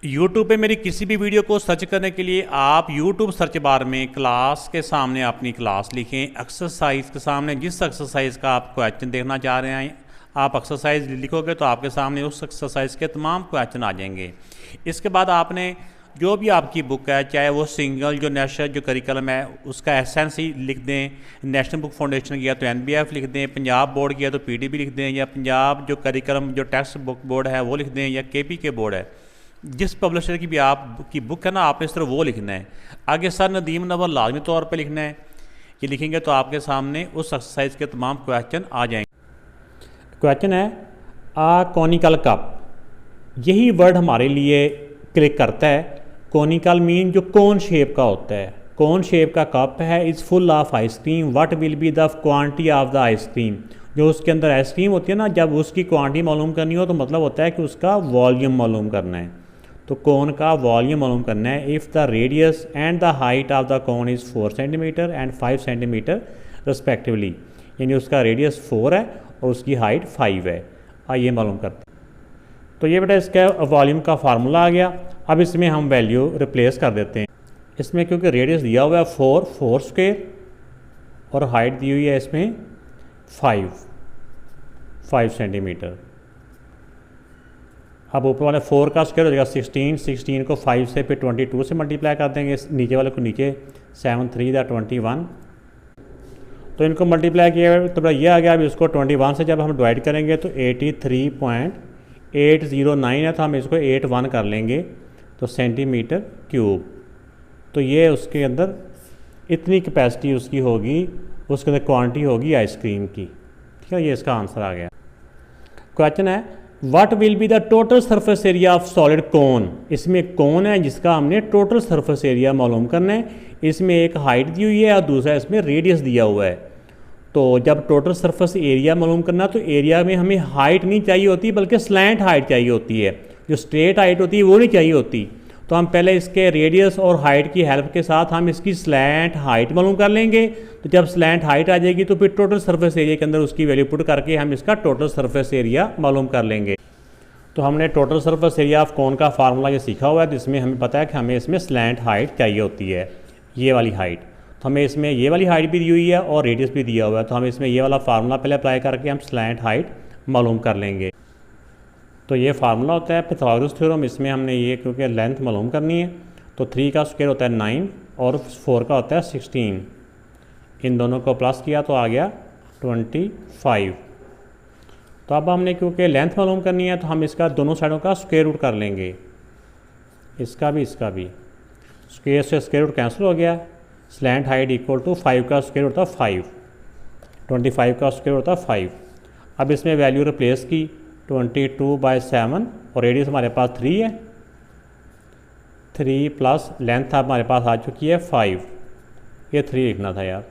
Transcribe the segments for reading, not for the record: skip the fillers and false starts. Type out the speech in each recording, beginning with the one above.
YouTube पे मेरी किसी भी वीडियो को सर्च करने के लिए आप YouTube सर्च बार में क्लास के सामने अपनी क्लास लिखें। एक्सरसाइज के सामने जिस एक्सरसाइज का आप क्वेश्चन देखना चाह रहे हैं आप एक्सरसाइज लिखोगे तो आपके सामने उस एक्सरसाइज के तमाम क्वेश्चन आ जाएंगे। इसके बाद आपने जो भी आपकी बुक है, चाहे वो सिंगल जो नेशनल जो करिकुलम है उसका एसेंस ही लिख दें, नेशनल बुक फाउंडेशन किया तो NBF लिख दें, पंजाब बोर्ड किया तो PDB लिख दें, या पंजाब जो करिकुलम जो टेक्स्ट बुक बोर्ड है वो लिख दें, या KPK बोर्ड है, जिस पब्लिशर की भी आपकी बुक है ना आपने इस तरह वो लिखना है। आगे सर नदीम नवल लाजमी तौर पे लिखना है। ये लिखेंगे तो आपके सामने उस एक्सरसाइज के तमाम क्वेश्चन आ जाएंगे। क्वेश्चन है आ कॉनिकल कप। यही वर्ड हमारे लिए क्लिक करता है। कॉनिकल मीन जो कोन शेप का होता है। कोन शेप का कप है is full of ice cream. What will be the quantity of the ice cream. जो उसके अंदर आइसक्रीम होती है ना, जब उसकी क्वांटिटी मालूम करनी हो तो मतलब होता है कि उसका वॉल्यूम मालूम करना है। तो कोन का वॉल्यूम मालूम करना है। If the radius and the height of the cone is 4 centimetre and 5 centimetre respectively, यानी उसका रेडियस 4 है और उसकी हाइट 5 है। आइए मालूम करते हैं। तो ये बेटा इसका वॉल्यूम का फार्मूला आ गया। अब इसमें हम वैल्यू रिप्लेस कर देते हैं। इसमें क्योंकि रेडियस दिया हुआ है 4 स्क्वायर और हाइट दी हुई है इसमें 5 सेंटीमीटर। अब ऊपर वाले 4 का स्क्वायर हो जाएगा 16 को 5 से फिर 22 से मल्टीप्लाई कर देंगे, नीचे वाले को नीचे 7 3 21। तो इनको मल्टीप्लाई किया तो ये आ गया। अब इसको 21 से जब हम डिवाइड करेंगे तो 83.809 है, तो हम इसको 81 कर लेंगे तो सेंटीमीटर क्यूब। तो ये उसके अंदर इतनी कैपेसिटी उसकी होगी, उसके अंदर क्वांटिटी होगी आइसक्रीम की। ठीक है, ये इसका आंसर आ गया। क्वेश्चन है what will be the total surface area of solid कोन। इसमें कोन है जिसका हमने टोटल सरफेस एरिया मालूम करना है। इसमें एक हाइट दी हुई है और दूसरा इसमें रेडियस दिया हुआ है। तो जब टोटल सरफेस एरिया मालूम करना तो एरिया में हमें हाइट नहीं चाहिए होती बल्कि स्लैंट हाइट चाहिए होती है। जो स्ट्रेट हाइट होती है वो नहीं चाहिए होती। तो हम पहले इसके रेडियस और हाइट की हेल्प के साथ हम इसकी स्लैंट हाइट मालूम कर लेंगे। तो जब स्लैंट हाइट आ जाएगी तो फिर टोटल सरफेस एरिया के अंदर उसकी वैल्यू पुट करके हम इसका टोटल सरफेस एरिया मालूम कर लेंगे। तो हमने total surface area of cone का फार्मूला ये सीखा हुआ है, जिसमें हमें पता है कि हमें इसमें स्लैंट हाइट चाहिए होती है, ये वाली हाइट। तो हमें इसमें ये वाली हाइट भी दी हुई है और रेडियस भी दिया हुआ है। तो हम इसमें ये वाला फार्मूला पहले अप्लाई करके हम स्लैंट हाइट मालूम कर लेंगे। तो ये फार्मूला होता है पाइथागोरस थ्योरम। इसमें हमने ये क्योंकि लेंथ मालूम करनी है तो 3 का स्क्वायर होता है 9 और 4 का होता है 16। इन दोनों को प्लस किया तो आ गया 25। तो अब हमने क्योंकि लेंथ मालूम करनी है तो हम इसका दोनों साइडों का स्क्वायर रूट कर लेंगे, इसका भी इसका भी। स्क्वायर से स्क्वायर रूट कैंसिल हो गया। स्लैंट हाइट इक्वल टू 5 का स्क्वायर होता है 5, 25 का स्क्वायर होता है 5। अब इसमें वैल्यू रिप्लेस की 22/7 और रेडियस हमारे पास 3 है। 3 प्लस लेंथ हमारे पास आ चुकी है 5। ये 3 लिखना था यार।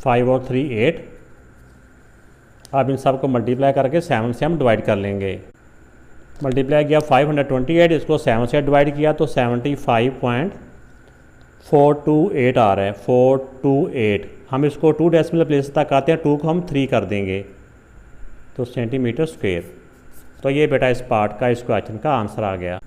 फाइव और 3 8। अब इन सब को मल्टीप्लाई करके 7 से हम डिवाइड कर लेंगे। मल्टीप्लाई किया 528, इसको 7 से डिवाइड किया तो 75.428 आ रहा है। 428 हम इसको 2 डेसिमल प्लेस तक आते हैं, 2 को हम 3 कर देंगे तो सेंटीमीटर स्क्वायर। तो ये बेटा इस पार्ट का इस क्वेश्चन का आंसर आ गया।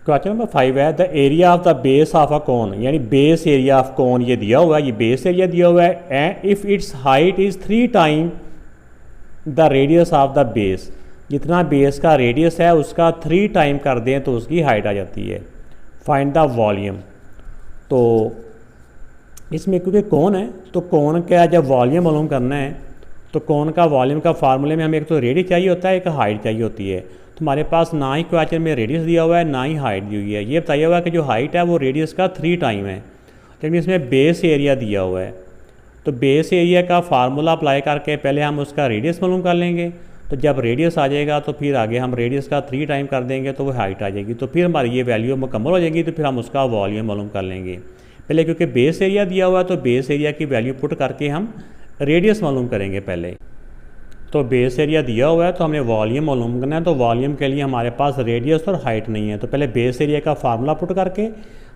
क्वेश्चन नंबर 5 है the area of the base of a cone, यानी बेस एरिया ऑफ कोन ये दिया हुआ है, ये बेस एरिया दिया हुआ है। And if it's height is 3 time the radius of the base. जितना बेस का रेडियस है उसका 3 टाइम कर दें तो उसकी हाइट आ जाती है। Find the volume. तो इसमें क्योंकि कोन है तो कोन का जब वॉल्यूम मालूम करना है तो कोन का वॉल्यूम का फार्मूले में हमें एक तो रेडियस चाहिए होता है, एक हाइट चाहिए होती है। तो हमारे पास ना ही क्वेश्चन में रेडियस दिया हुआ है ना ही हाइट दी हुई है। ये बताया हुआ है कि जो हाइट है वो रेडियस का 3 टाइम है, लेकिन इसमें बेस एरिया दिया हुआ है। तो बेस एरिया का फार्मूला अप्लाई करके पहले हम उसका रेडियस मालूम कर लेंगे। तो जब रेडियस आ जाएगा तो फिर आगे हम रेडियस का 3 टाइम कर देंगे तो वो हाइट आ जाएगी। तो फिर हमारी ये वैल्यू मुकम्मल हो जाएगी। तो फिर हम उसका वॉल्यूम मालूम कर लेंगे। पहले क्योंकि बेस एरिया दिया हुआ है तो बेस एरिया की वैल्यू पुट करके हम रेडियस मालूम करेंगे पहले। तो बेस एरिया दिया हुआ है तो हमने वॉल्यूम मालूम करना है। तो वॉल्यूम के लिए हमारे पास रेडियस और हाइट नहीं है, तो पहले बेस एरिया का फार्मूला पुट करके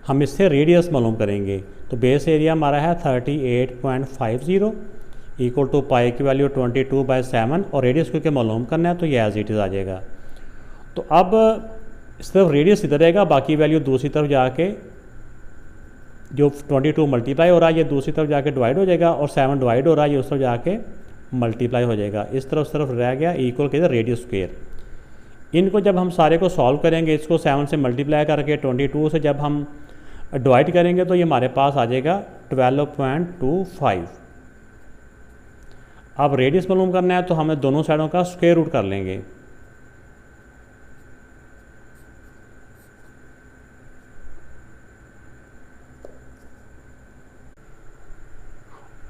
हम इससे रेडियस मालूम करेंगे। तो बेस एरिया हमारा है 38.50 इक्वल टू पाई की वैल्यू 22/7 और रेडियस क्योंकि मालूम करना है तो ये एज इट इज़ आ जाएगा। तो अब सिर्फ रेडियस इधर रहेगा, बाकी वैल्यू दूसरी तरफ जाके जो 22 मल्टीप्लाई हो रहा है ये दूसरी तरफ जाके डिवाइड हो जाएगा और 7 डिवाइड हो रहा है ये उस तरफ जाके मल्टीप्लाई हो जाएगा। इस तरफ रह गया इक्वल के रेडियस स्क्वेयर। इनको जब हम सारे को सॉल्व करेंगे, इसको 7 से मल्टीप्लाई करके 22 से जब हम डिवाइड करेंगे तो ये हमारे पास आ जाएगा 12.25। अब रेडियस मालूम करना है तो हमें दोनों साइडों का स्क्वायर रूट कर लेंगे।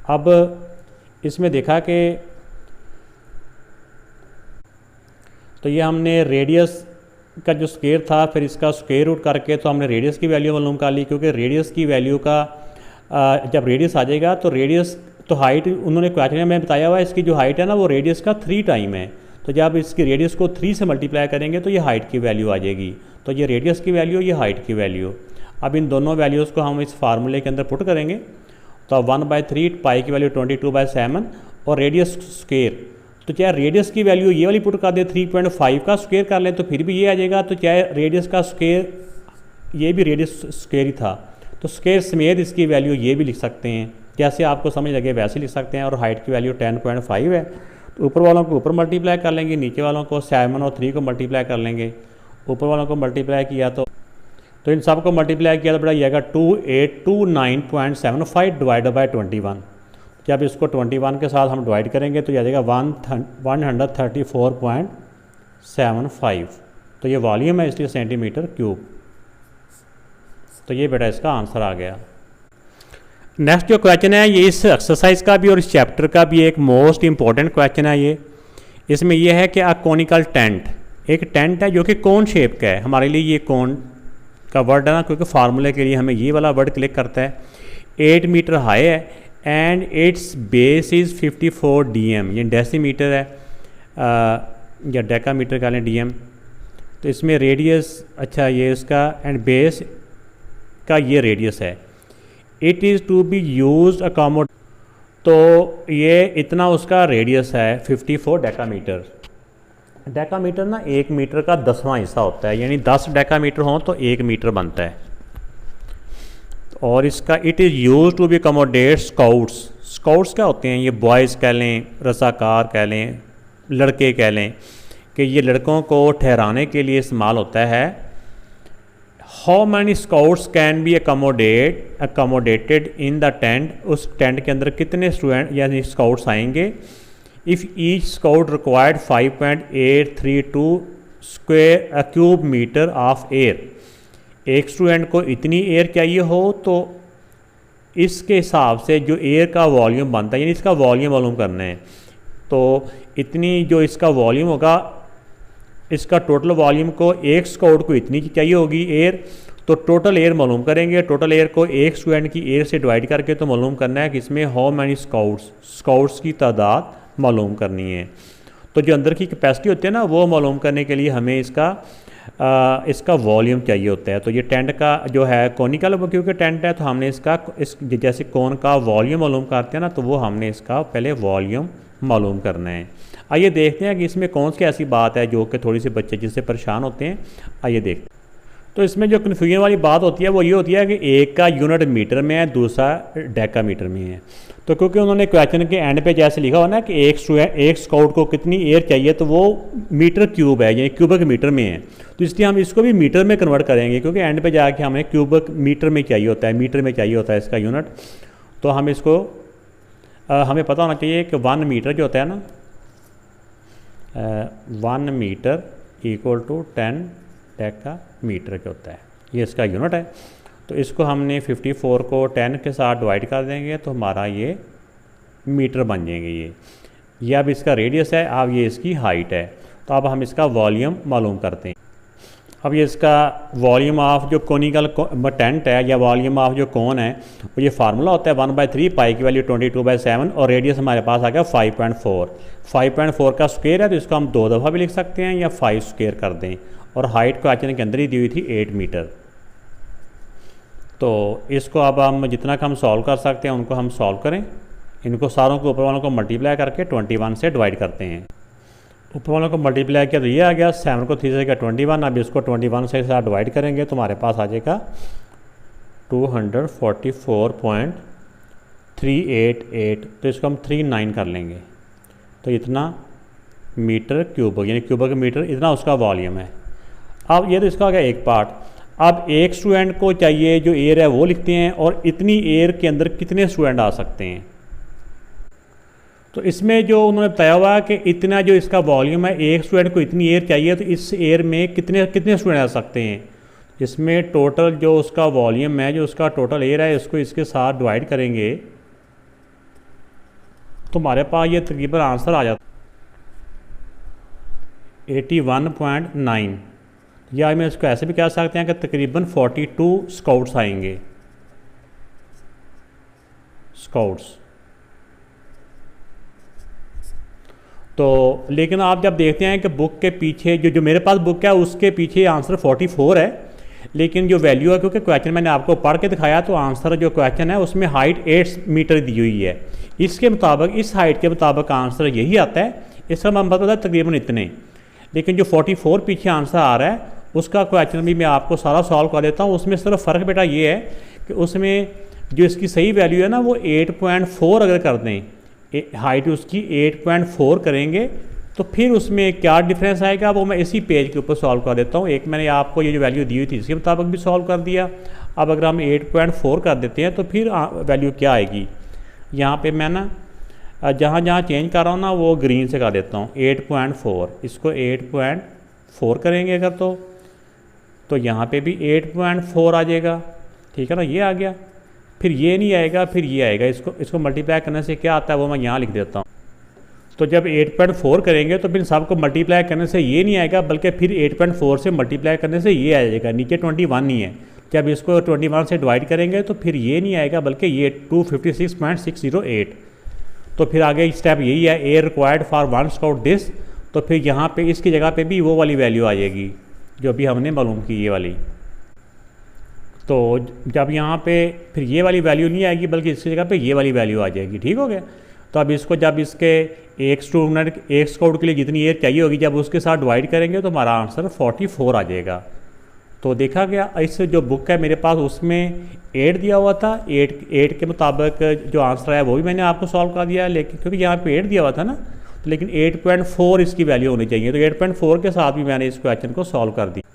अब इसमें देखा कि तो ये हमने रेडियस का जो स्क्वायर था फिर इसका स्क्वायर रूट करके तो हमने रेडियस की वैल्यू मालूम कर ली, क्योंकि रेडियस की वैल्यू का जब रेडियस आ जाएगा तो रेडियस तो हाइट उन्होंने क्वेश्चन में बताया हुआ है इसकी जो हाइट है ना वो रेडियस का 3 टाइम है। तो जब इसकी रेडियस को 3 से मल्टीप्लाई करेंगे तो ये हाइट की वैल्यू आ जाएगी। तो ये रेडियस की वैल्यू, ये हाइट की वैल्यू। अब इन दोनों वैल्यूज़ को हम इस फार्मूले के अंदर पुट करेंगे तो 1/3 पाई की वैल्यू 22/7 और रेडियस स्क्वायर। तो चाहे रेडियस की वैल्यू ये वाली पुट कर दे 3.5 का स्क्वायर कर लें तो फिर भी ये आ जाएगा। तो चाहे रेडियस का स्क्वायर, ये भी रेडियस स्क्वायर ही था तो स्क्वायर समेत इसकी वैल्यू ये भी लिख सकते हैं, जैसे आपको समझ लगे वैसे लिख सकते हैं। और हाइट की वैल्यू 10.5 है तो ऊपर वालों को ऊपर मल्टीप्लाई कर लेंगे, नीचे वालों को 7 और 3 को मल्टीप्लाई कर लेंगे। ऊपर वालों को मल्टीप्लाई किया तो इन सब को मल्टीप्लाई किया तो बड़ा जाएगा 2829.75 डिवाइडेड बाई 21। जब इसको 21 के साथ हम डिवाइड करेंगे तो यह आ जाएगा 134.75। तो ये वॉल्यूम है इसलिए सेंटीमीटर क्यूब। तो ये बेटा इसका आंसर आ गया। नेक्स्ट जो क्वेश्चन है ये इस एक्सरसाइज का भी और इस चैप्टर का भी एक मोस्ट इंपॉर्टेंट क्वेश्चन है ये। इसमें यह है कि अ कॉनिकल टेंट, एक टेंट है जो कि कोन शेप का है। हमारे लिए ये कोन का वर्ड है ना, क्योंकि फार्मूले के लिए हमें ये वाला वर्ड क्लिक करता है। 8 मीटर हाई है and it's base is 54 DM, ये डेसीमीटर है या डेकामीटर का लें DM। तो इसमें रेडियस, अच्छा ये इसका एंड बेस का ये रेडियस है। It is to be use accommodate, तो ये इतना उसका रेडियस है 54 डेकामीटर। डेकामीटर ना 1 मीटर का 10वां हिस्सा होता है, यानी 10 डेकामीटर हों तो 1 मीटर बनता है। और इसका it is use to be accommodate scouts. Scouts क्या होते हैं? ये बॉयज़ कह लें, रज़ाकार कह लें, लड़के कह लें, कि ये लड़कों को ठहराने के लिए इस्तेमाल होता है। How many scouts can be accommodated in the tent, उस टेंट के अंदर कितने स्टूडेंट यानी स्काउट्स आएंगे। If each scout required 5.832 square cube metre of air, एक स्टूडेंट को इतनी एयर चाहिए हो तो इसके हिसाब से जो एयर का वॉल्यूम बनता है, यानी इसका वॉल्यूम मालूम करना है। तो इतनी जो इसका वॉल्यूम होगा, इसका टोटल वॉल्यूम को एक स्काउट को इतनी चाहिए होगी एयर, तो टोटल एयर मालूम करेंगे। टोटल एयर को एक स्टूडेंट की एयर से डिवाइड करके तो मालूम करना है कि इसमें हाउ मैनी स्काउट्स की तादाद मालूम करनी है। तो जो अंदर की कैपेसिटी होती है ना वो मालूम करने के लिए हमें इसका वॉल्यूम चाहिए होता है। तो ये टेंट का जो है कॉनिकल, क्योंकि टेंट है तो हमने इस जैसे कौन का वॉल्यूम मालूम करते हैं ना, तो वो हमने इसका पहले वॉल्यूम मालूम करना है। आइए देखते हैं कि इसमें कौन सी ऐसी बात है जो कि थोड़ी सी बच्चे जिससे परेशान होते हैं। आइए देखते हैं। तो इसमें जो कन्फ्यूजन वाली बात होती है वो ये होती है कि एक का यूनिट मीटर में है, दूसरा डेकामीटर में है। तो क्योंकि उन्होंने क्वेश्चन के एंड पे जैसे लिखा हुआ ना कि एक स्काउट को कितनी एयर चाहिए, तो वो मीटर क्यूब है, यानी क्यूबिक मीटर में है। तो इसलिए हम इसको भी मीटर में कन्वर्ट करेंगे, क्योंकि एंड पे जाके हमें क्यूबिक मीटर में चाहिए होता है, मीटर में चाहिए होता है इसका यूनिट। तो हम इसको हमें पता होना चाहिए कि 1 मीटर जो होता है ना, 1 मीटर इक्वल टू 10 डेकामीटर के होता है, ये इसका यूनिट है। तो इसको हमने 54 को 10 के साथ डिवाइड कर देंगे तो हमारा ये मीटर बन जाएंगे। ये अब इसका रेडियस है, अब ये इसकी हाइट है। तो अब हम इसका वॉल्यूम मालूम करते हैं। अब ये इसका वॉल्यूम ऑफ जो कोनिकल टेंट है या वॉल्यूम ऑफ जो कोन है वो ये फार्मूला होता है 1/3 पाई की वैल्यू 22/7 और रेडियस हमारे पास आ गया 5.4। 5.4 का स्क्वायर है तो इसको हम 2 दफ़ा भी लिख सकते हैं या 5 स्क्वायर कर दें। और हाइट क्वेश्चन के अंदर ही दी हुई थी 8 मीटर। तो इसको अब हम जितना का हम सॉल्व कर सकते हैं उनको हम सॉल्व करें। इनको सारों को ऊपर वालों को मल्टीप्लाई करके 21 से डिवाइड करते हैं। ऊपर वालों को मल्टीप्लाई किया तो ये आ गया, 7 को 3 से गया 21। अब इसको 21 से साथ डिवाइड करेंगे तो हमारे पास आ जाएगा 244.388। तो इसको हम 39 कर लेंगे तो इतना मीटर क्यूब, यानी क्यूबिक मीटर, इतना उसका वॉल्यूम है। अब ये तो इसका हो गया एक पार्ट। अब एक स्टूडेंट को चाहिए जो एयर है वो लिखते हैं, और इतनी एयर के अंदर कितने स्टूडेंट आ सकते हैं। तो इसमें जो उन्होंने बताया हुआ है कि इतना जो इसका वॉल्यूम है, एक स्टूडेंट को इतनी एयर चाहिए, तो इस एयर में कितने कितने स्टूडेंट आ सकते हैं। इसमें टोटल जो उसका वॉल्यूम है, जो उसका टोटल एयर है, इसको इसके साथ डिवाइड करेंगे तो हमारे पास ये तकरीबन आंसर आ जाता 81.9, या मैं इसको ऐसे भी कह सकते हैं कि तकरीबन 42 स्काउट्स आएंगे, स्काउट्स। तो लेकिन आप जब देखते हैं कि बुक के पीछे जो मेरे पास बुक है उसके पीछे आंसर 44 है, लेकिन जो वैल्यू है, क्योंकि क्वेश्चन मैंने आपको पढ़ के दिखाया, तो आंसर जो क्वेश्चन है उसमें हाइट 8 मीटर दी हुई है। इसके मुताबिक, इस हाइट के मुताबिक आंसर यही आता है। इसका मतलब है तकरीबन इतने। लेकिन जो 44 पीछे आंसर आ रहा है उसका क्वेश्चन भी मैं आपको सारा सॉल्व कर देता हूँ। उसमें सिर्फ फ़र्क बेटा ये है कि उसमें जो इसकी सही वैल्यू है ना वो 8.4 अगर कर दें, हाइट उसकी 8.4 करेंगे तो फिर उसमें क्या डिफरेंस आएगा वो मैं इसी पेज के ऊपर सॉल्व कर देता हूँ। एक मैंने आपको ये जो वैल्यू दी हुई थी इसके मुताबिक भी सॉल्व कर दिया। अब अगर हम 8.4 कर देते हैं तो फिर वैल्यू क्या आएगी। यहाँ पे मैं ना जहाँ जहाँ चेंज कर रहा हूँ ना वो ग्रीन से कर देता हूँ 8.4। इसको 8.4 करेंगे अगर तो यहाँ पे भी 8.4 आ जाएगा, ठीक है ना, ये आ गया। फिर ये नहीं आएगा, फिर ये आएगा। इसको मल्टीप्लाई करने से क्या आता है वो मैं यहाँ लिख देता हूँ। तो जब 8.4 करेंगे तो फिर सबको मल्टीप्लाई करने से ये नहीं आएगा, बल्कि फिर 8.4 से मल्टीप्लाई करने से ये आ जाएगा। नीचे 21 नहीं है, जब इसको 21 से डिवाइड करेंगे तो फिर ये नहीं आएगा, बल्कि ये 256.608। तो फिर आगे स्टेप यही है, air required for 1 scout this. तो फिर यहाँ पे इसकी जगह पे भी वो वाली वैल्यू आ जाएगी जो अभी हमने मालूम की, ये वाली। तो जब यहाँ पे फिर ये वाली वैल्यू नहीं आएगी, बल्कि इसकी जगह पे ये वाली वैल्यू आ जाएगी, ठीक हो गया। तो अब इसको जब इसके एक स्टूडेंट, एक स्काउट के लिए जितनी एयर चाहिए होगी, जब उसके साथ डिवाइड करेंगे तो हमारा आंसर 44 आ जाएगा। तो देखा गया, इससे जो बुक है मेरे पास उसमें 8 दिया हुआ था, 8 के मुताबिक जो आंसर है वो भी मैंने आपको सॉल्व कर दिया, लेकिन क्योंकि यहाँ पे 8 दिया हुआ था ना, तो लेकिन 8.4 इसकी वैल्यू होनी चाहिए। तो 8.4 के साथ भी मैंने इस क्वेश्चन को सॉल्व कर दिया।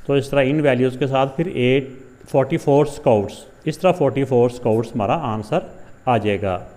तो इस तरह इन वैल्यूज़ के साथ फिर 44 स्काउट्स, इस तरह 44 स्काउट्स हमारा आंसर आ जाएगा।